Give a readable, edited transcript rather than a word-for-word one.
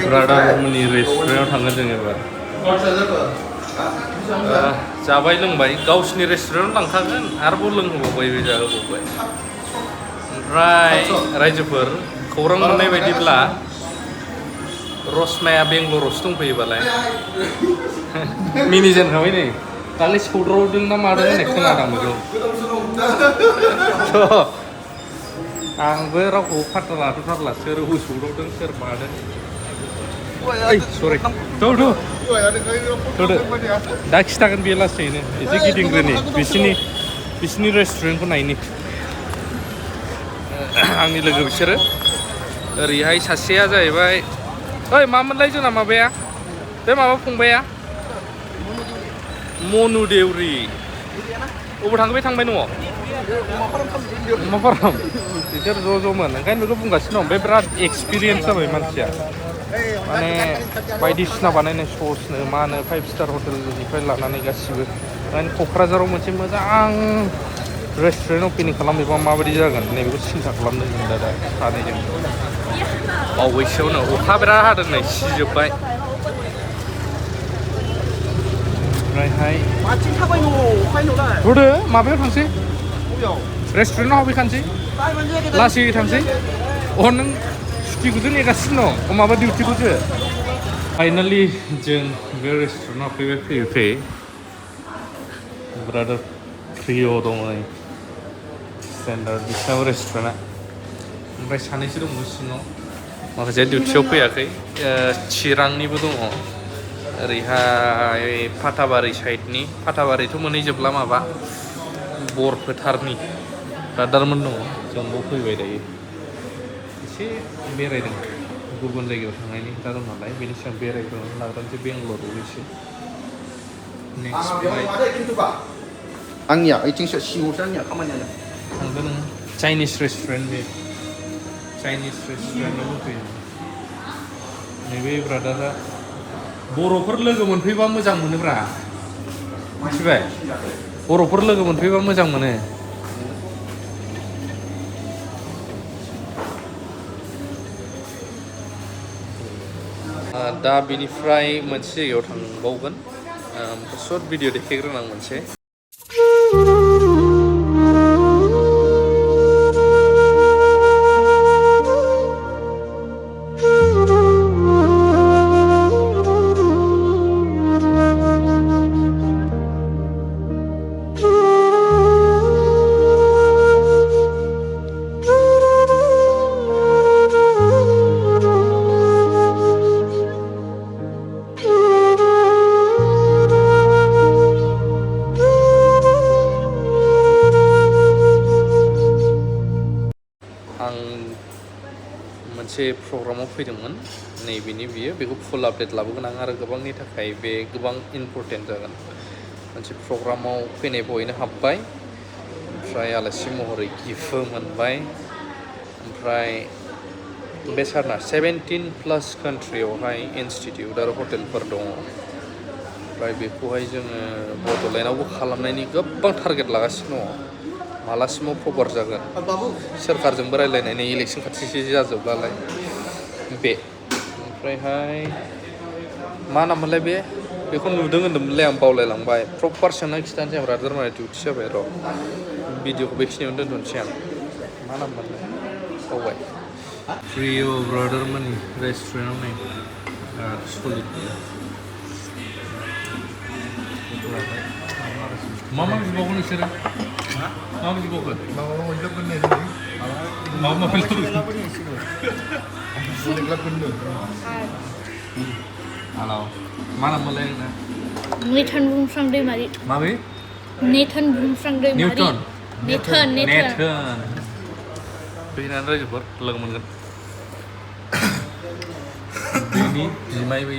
ब्रादारमोननि रेस्टुरेन्टाव थांगोन जों एबार जाबाय लोंबाय गावसिनि रेस्टुरेन्टाव लांखागोन आरोबाव लोंहोबावबाय बे जाहोबावबाय ओमफ्राय रायजोफोर खौरां मोननाय बायदिब्ला रसमाया बेंगलरावसो दंफैयोबालाय मिनिजेनखाबाय नै दाख्लै सौदावदों ना मादों होननाय खोनादों बेखौ आंबो रावखौ फात्ता लाथ'थारला सोर सौदावदों सोर मादों सरि थौदो दा खिथागोन बे लासैनो एसे गिदिंग्रोनि बिसिनि रेस्टुरेन्टखौ नायनि आंनि लोगो बिसोरो ओरैहाय सासेया जाहैबाय ओइ मामोनलाय जोंना माबाया बे माबा फंबाया मनु देउरि अबाव थांखो बे थांबाय न'आव अमा फाराम बिसोर ज' ज'मोन ओंखायनो बेखौ बुंगासिनो दं बे बिराद एक्सपिरियेन्स जाबाय मानसिया माने बायदिसिना बानायनाय ससनो मा होनो 5 स्टार हटेलनिफ्राय लानानै गासिबो ओंखायनो क'क्राझाराव मोनसे मोजां रेस्टुरेन्ट अपेनिं खालामोबा माबायदि जागोन नैबेखौ सिन्था खालामदों जों दा सानैजों बावैसोआवनो अखा बिराद हादों नै सिजोब्बाय ओमफ्रायहाय थ'दो माबायाव थांसै रेस्टुरेन्टाव हाबहैखानोसै लासै थांसै नों सुटिखौसो नेगासिनो दं माबा डिउटिखौसो फाइनालि जों बे रेस्टुरेन्टाव फैयै ब्रादार ट्रिय' दङ नै स्टेन्डार्ड बिसिनाबो रेस्टुरेन्टआ ओमफ्राय सानैसो दङ सिङाव माखासे डिउटियाव फैयाखै चिरांनिबो दङ ओरैहाय फाथाबारि साइडनि फाथाबारिथ' मोनहैजोबला माबा बरफोथारनि ब्रादारमोन दङ जोंबो फैबाय दायो एसे बेरायदों गुबुन जायगायाव थांनायनि खोथा दं नालाय बेनि सिगां बेरायग्रोना लाग्रोनोसै बेंगलराव एसे नेक्स्ट आंनिया ओइथिंसो सिङावसो आंनिया खामानियानो थांगोन नों चाइनिस रेस्टुरेन्ट बे चाइनिस रेस्टुरेन्टआव फैयो नैबे ब्रादारा बर'फोर लोगो मोनफैबा मोजां मोनोब्रा मिथिबाय बर'फोर लोगो मोनफैबा मोजां मोनो दा बिनिफ्राय मोनसे जायगायाव थांबावगोन सर्ट भिडिअ देखायग्रोनां मोनसे मोनसे प्रग्रामाव फैदोंमोन नैबेनि बियो बेखौ फुल आपडेट लाबोगोन आं आरो गोबांनि थाखाय बे गोबां इम्परटेन्ट जागोन मोनसे प्रग्रामाव फैनाय बयनो हाबबाय ओमफ्राय आलासि महरै गिफ्टबो मोनबाय ओमफ्राय बे सारना 17+ कान्ट्रियावहाय इनस्टिटिउट आरो हटेलफोर दङ ओमफ्राय बेखौहाय जोङो बड'लेण्डआवबो खालामनायनि गोबां टारगेट लागासिनो दङ मालासिमाव प्रपार जागोन सोरखारजोंबो रायलायनानै इलेक्सन खाथिसो जाजोबब्लालाय बे ओमफ्रायहाय मा नाममोनलाय बेखौ नुदों होन्दोंमोनलै आं बावलायलांबाय प्रपार सोंनानै खिथानोसै आं ब्रादार माने डिउटि जाबाय र' भिडिअखौ बेखिनियावनो दोनथ'नोसै आं मा नाममोनलाय बावबाय प्रिय' ब्रादारमोननि रेस्टुरेन्टाव नै सलिड मा बिबावगोन नोंसोरो मा बिबावगोन हेलौ मा नाममोनलाय नोंना नेथान बुंफ्रां दैमारि माबे नेथान बुंफ्रां दैमारि नेथान फैनानै रायजोफोर लोगो मोनगोन बेनि बिमाय बै